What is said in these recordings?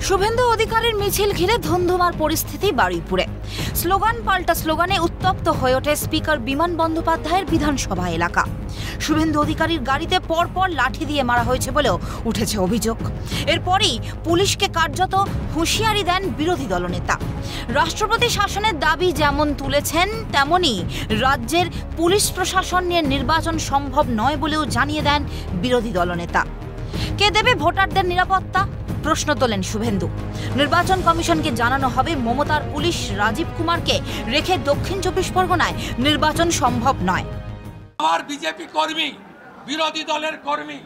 শুভেন্দু অধিকারীর মিছিল ঘিরে ধুন্ধুমার পরিস্থিতি বারুইপুরে। স্লোগান পাল্টা স্লোগানে উত্তপ্ত হয়ে ওঠে স্পিকার বিমান বন্দ্যোপাধ্যায়ের বিধানসভা এলাকা। শুভেন্দু অধিকারীর গাড়িতে পরপর লাঠি দিয়ে মারা হয়েছে বলেও উঠেছে অভিযোগ। এরপরই পুলিশকে কার্যত হুঁশিয়ারি দেন বিরোধী দলনেতা। রাষ্ট্রপতি শাসনের দাবি যেমন তুলেছেন, তেমনি রাজ্যের পুলিশ প্রশাসন নিয়ে নির্বাচন সম্ভব নয় বলেও জানিয়ে দেন বিরোধী দলনেতা। কে দেবে ভোটারদের নিরাপত্তা? প্রশ্ন তোলেন শুভেন্দু। নির্বাচন কমিশনকে জানানো হবে মমতার পুলিশ রাজীব কুমারকে রেখে দক্ষিণ 24 পরগনায় নির্বাচন সম্ভব নয়। আমার বিজেপি কর্মী, বিরোধী দলের কর্মী,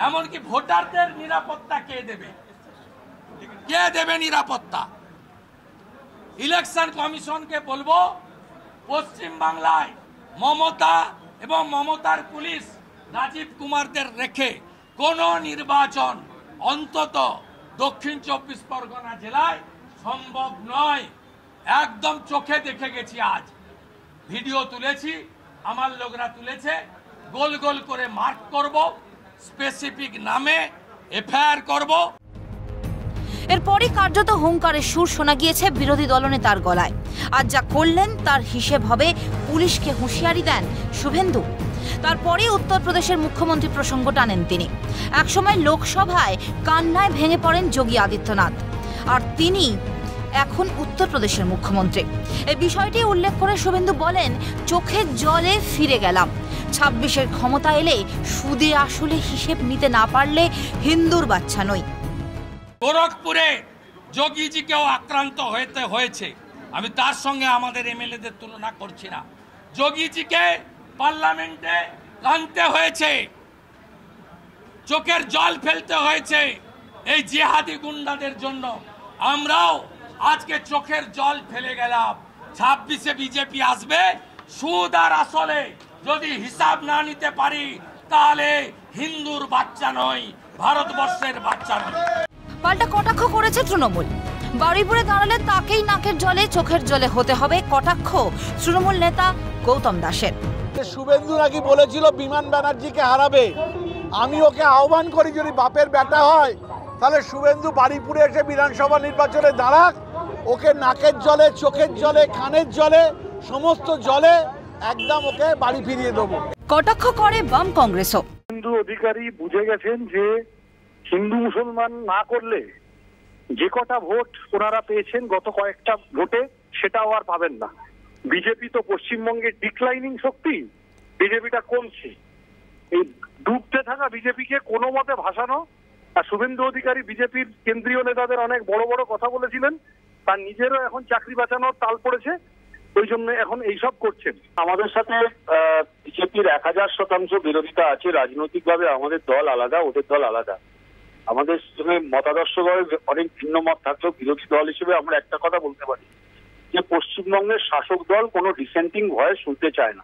এমনকি ভোটারদের নিরাপত্তা কে দেবে? কে দেবে নিরাপত্তা? ইলেকশন কমিশনকে বলবো, পশ্চিম বাংলায় মমতা এবং মমতার পুলিশ রাজীব কুমারদের রেখে কোনো নির্বাচন অন্তত দক্ষিণ 24 পরগনা জেলায় সম্ভব নয়। একদম চোখে দেখে গেছি, আজ ভিডিও তুলেছি, আমার লোকরা তুলেছে। গোল গোল করে মার্ক করব, স্পেসিফিক নামে এফআইআর করব। এরপরই কার্যত হুঙ্কারের সুর শোনা গিয়েছে বিরোধী দলনেতার গলায়। আজ যা করলেন তার হিসেব হবে, পুলিশকে হুঁশিয়ারি দেন শুভেন্দু। তারপরে উত্তরপ্রদেশের মুখ্যমন্ত্রী প্রসঙ্গ টানেন তিনি। একসময় লোকসভায় কান্নায় ভেঙে পড়েন যোগী আদিত্যনাথ, আর তিনি এখন উত্তরপ্রদেশের মুখ্যমন্ত্রী। এই বিষয়টি উল্লেখ করে শুভেন্দু বলেন, চোখের জলে ফিরে গেলাম। 26-এর ক্ষমতা এলে সুদে আসলে হিসেব নিতে না পারলে হিন্দুর বাচ্চা নই। গোরখপুরে যোগীজিকেও আক্রান্ত হয়েছে। আমি তার সঙ্গে আমাদের এমএলএদের তুলনা করছি না। যোগীজিকে পার্লামেন্টে কাঁদতে হয়েছে, চোখের জল ফেলতে হয়েছে এই জিহাদি গুন্ডাদের জন্য। আমরাও আজকে চোখের জল ফেলে গেলাম। 26-এ বিজেপি আসবে। সুদ আর আসলে যদি হিসাব না নিতে পারি, তাহলে হিন্দুর বাচ্চা নয়, ভারতবর্ষের বাচ্চা নয়। পাল্টা কটাক্ষ করেছে তৃণমূল। বারুইপুরে দাঁড়ালে তাকেই নাকের জলে চোখের জলে হতে হবে, কটাক্ষ তৃণমূল নেতা গৌতম দাসের। শুভেন্দু নাকি বলেছিল বিমান ব্যানার্জিকে হারাবে। আমি ওকে আহ্বান করি, যদি বাপের বেটা হয় তাহলে শুভেন্দু বারুইপুরে এসে বিধানসভা নির্বাচনে দাঁড়াক। ওকে নাকের জলে, চোখের জলে, কানের জলে, সমস্ত জলে একদম ওকে বাড়ি ফিরিয়ে দেবো। কটাক্ষ করে বাম কংগ্রেসও। শুভেন্দু অধিকারী বুঝে গেছেন যে হিন্দু মুসলমান না করলে যে কটা ভোট ওনারা পেয়েছেন গত কয়েকটা ভোটে, সেটাও আর পাবেন না। বিজেপি তো পশ্চিমবঙ্গের ডিক্লাইনিং শক্তি, বিজেপিটা কমছে। এই ডুবতে থাকা বিজেপিকে কোনো মতে ভাসানো। আর শুভেন্দু অধিকারী বিজেপির কেন্দ্রীয় নেতাদের অনেক বড় বড় কথা বলেছিলেন, তার নিজেরও এখন চাকরি বাঁচানোর তাল পড়েছে, ওই জন্য এখন এইসব করছেন। আমাদের সাথে বিজেপির 1000% বিরোধিতা আছে। রাজনৈতিকভাবে আমাদের দল আলাদা, ওদের দল আলাদা। আমাদের সঙ্গে মতাদর্শভাবে অনেক ভিন্ন মত থাকলেও বিরোধী দল হিসেবে আমরা একটা কথা বলতে পারি যে পশ্চিমবঙ্গের শাসক দল কোনো ডিসেন্টিং ভয়েস শুনতে চায় না।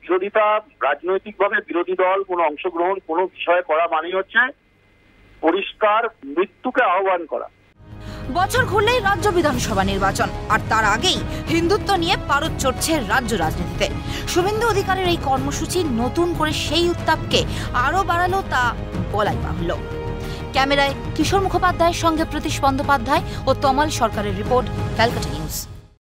বিরোধিতা রাজনৈতিকভাবে বিরোধী দল কোনো অংশগ্রহণ কোনো বিষয়ে করা মানেই হচ্ছে পরিষ্কার মৃত্যুকে আহ্বান করা। বছর ঘুরলেই রাজ্য বিধানসভা নির্বাচন, আর তার আগেই হিন্দুত্ব নিয়ে পারদ চড়ছে রাজ্য রাজনীতিতে। শুভেন্দু অধিকারীর এই কর্মসূচি নতুন করে সেই উত্তাপকে আরও বাড়ালো, তা বলাই বাহুল্য। ক্যামেরায় কিশোর মুখোপাধ্যায়ের সঙ্গে প্রতীশ বন্দ্যোপাধ্যায় ও তমাল সরকারের রিপোর্ট, ক্যালকাটা নিউজ।